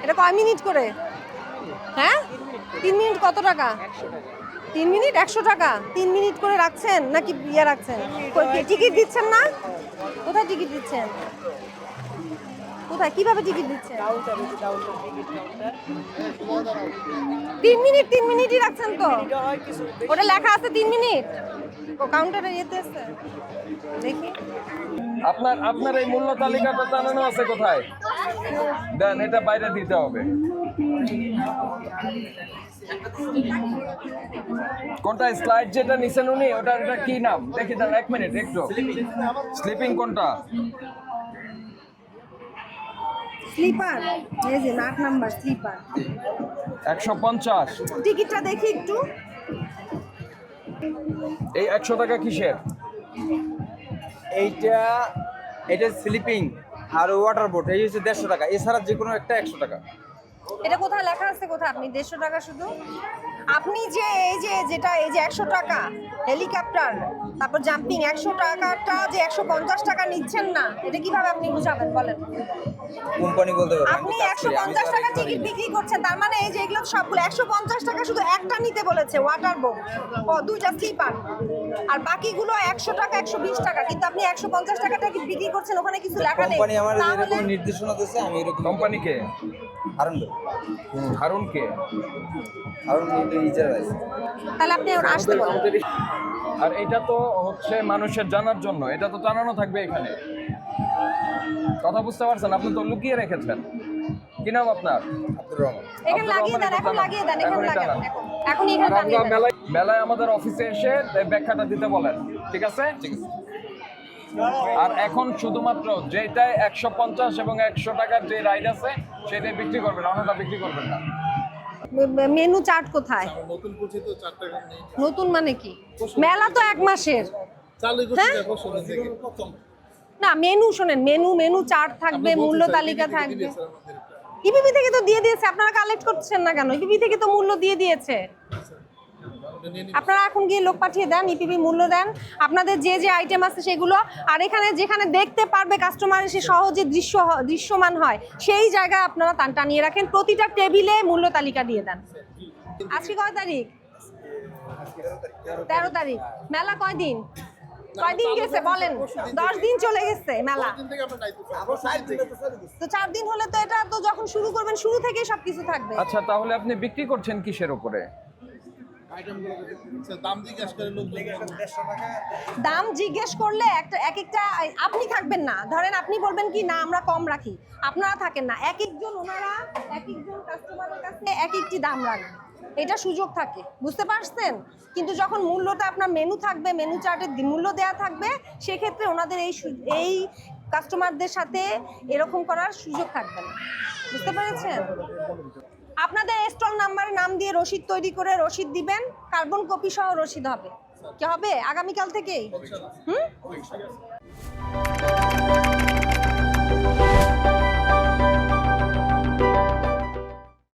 এটা কয় মিনিট করে? হ্যাঁ 3 মিনিট কত টাকা? 3 মিনিট 100 টাকা। 3 মিনিট করে রাখছেন নাকি ইয়ে রাখছেন? টিকিট দিচ্ছেন না? কোথায় টিকিট দিচ্ছেন? কোথায় কিভাবে টিকিট দিচ্ছেন? 3 মিনিটই রাখছেন তো? ওটা লেখা আছে 3 মিনিট। ও কাউন্টারে যেতে আছে দেখি। আপনার এই মূল্য তালিকাটা জানানো আছে কোথায়? দেন, এটা বাইরে দিতে হবে। কোনটা স্লাইড যেটা নিছেন উনি, ওটার এটা কি নাম দেখি দেন, 1 মিনিট একটু। স্লিপিং কোনটা? স্লিপার, এই যে 8 নাম্বার স্লিপার। 150। টিকিটটা দেখি একটু। এই 100 টাকা কিসের? এটা স্লিপিং আর ওয়াটার বোট এই হচ্ছে 150 টাকা, এছাড়া যে কোনো একটা 100 টাকা। এটা কোথায় লেখা আছে? কোথায় আপনি 150 টাকা শুধু? আপনি যে এই যে যেটা এই যে 100 টাকা হেলিকপ্টার, তারপর জাম্পিং 100 টাকাটা যে 150 টাকা নিচ্ছেন না, এটা কিভাবে আপনি বুঝাবেন বলেন? কোম্পানি বলতে পারবে আপনি 150 টাকা টিকিট বিক্রি করছেন, তার মানে এই যে এগুলো সবগুলো 150 টাকা শুধু একটা নিতে বলেছে ওয়াটার বোট ও দুইটা স্লিপার, আর বাকিগুলো 100 টাকা 120 টাকা, কিন্তু আপনি 150 টাকা টিকিট বিক্রি করছেন, ওখানে কিছু লেখা নেই। কোম্পানি আমার তাহলে এরকম নির্দেশনা দিয়েছে, আমি এরকম কোম্পানি কে? হারুন হারুন কে? হারুন ইজারা আছে। তাহলে আপনি এখন আসতে বলেন। আর এটা তো হচ্ছে মানুষের জানার জন্য, এটা তো জানানো থাকবে এখানে। কথা বুঝতে পারছেন? আপনি তো লুকিয়ে রেখেছেন। কি নাম আপনার? আব্দুর রহমান। এখানে লাগিয়ে দেন, এখন লাগিয়ে দেন, এখন লাগান, এখন এখানে আর লাগিয়ে আমরা দেন। মেলায় আমাদের অফিসে এসে ব্যাখ্যাটা দিতে বলেন, ঠিক আছে? ঠিক আছে। আর এখন শুধুমাত্র যেটাই 150 এবং 100 টাকার যে রাইড আছে সেটাই বিক্রি করবেন, অন্যটা বিক্রি করবেন না। মেনু চার্ট কোথায়? নতুন করছি তো 4 টাকা নেই। নতুন মানে কি? মেলা তো 1 মাসের। চালু হ্যাঁ? করছি দেখো শুনে থেকে প্রথম। না মেনু শোনেন, মেনু চার্ট থাকবে, আপনি মূল্য বলছেন, তালিকা টিভি থাকবে। দিয়েছে আমাদেরটা। ইপিপি থেকে তো দিয়ে দিয়েছে, আপনারা কালেক্ট করছেন না কেন? ইপিপি থেকে তো মূল্য দিয়ে দিয়েছে। ওটা নিয়ে নিন। আপনারা এখন গিয়ে লোক পাঠিয়ে দেন, ইপিপি মূল্য দেন, আপনাদের যে যে আইটেম আছে সেগুলো। আর এখানে যেখানে দেখতে পারবে কাস্টমার এসে সহজে দৃশ্যমান হয়, সেই জায়গায় আপনারা টানিয়ে রাখেন। প্রতিটা টেবিলে মূল্য তালিকা দিয়ে দেন। আজকে কয় তারিখ? 13 তারিখ। মেলা কয়দিন? কয়দিন গেছে বলেন? 10 দিন চলে গেছে মেলা। দিন থেকে আমরা নাইতে তো 4 দিন হলে তো এটা তো যখন শুরু করবেন শুরু থেকেই সবকিছু থাকবে। আচ্ছা, তাহলে আপনি বিক্রি করছেন কিসের উপরে? আইটেমগুলো দাম জিজ্ঞেস করে লোক 150 টাকা। দাম জিজ্ঞেস করলে একটা আপনি থাকবেন না, ধরেন আপনি বলবেন কি না আমরা কম রাখি, আপনারা থাকেন না, ওনারা এক একজন কাস্টমারের কাছে এক একটি দাম রাখবে, এটা সুযোগ থাকে, বুঝতে পারছেন? কিন্তু যখন মূল্যটা আপনার মেনু থাকবে, মেনু চার্টে মূল্য দেওয়া থাকবে, সেক্ষেত্রে ওনাদের এই কাস্টমারদের সাথে এরকম করার সুযোগ থাকবে না, বুঝতে পেরেছেন? আপনাদের স্টল নাম্বারে নাম দিয়ে রসিদ তৈরি করে রসিদ দিবেন, কার্বন কপি সহ রসিদ হবে। কি হবে আগামীকাল থেকেই?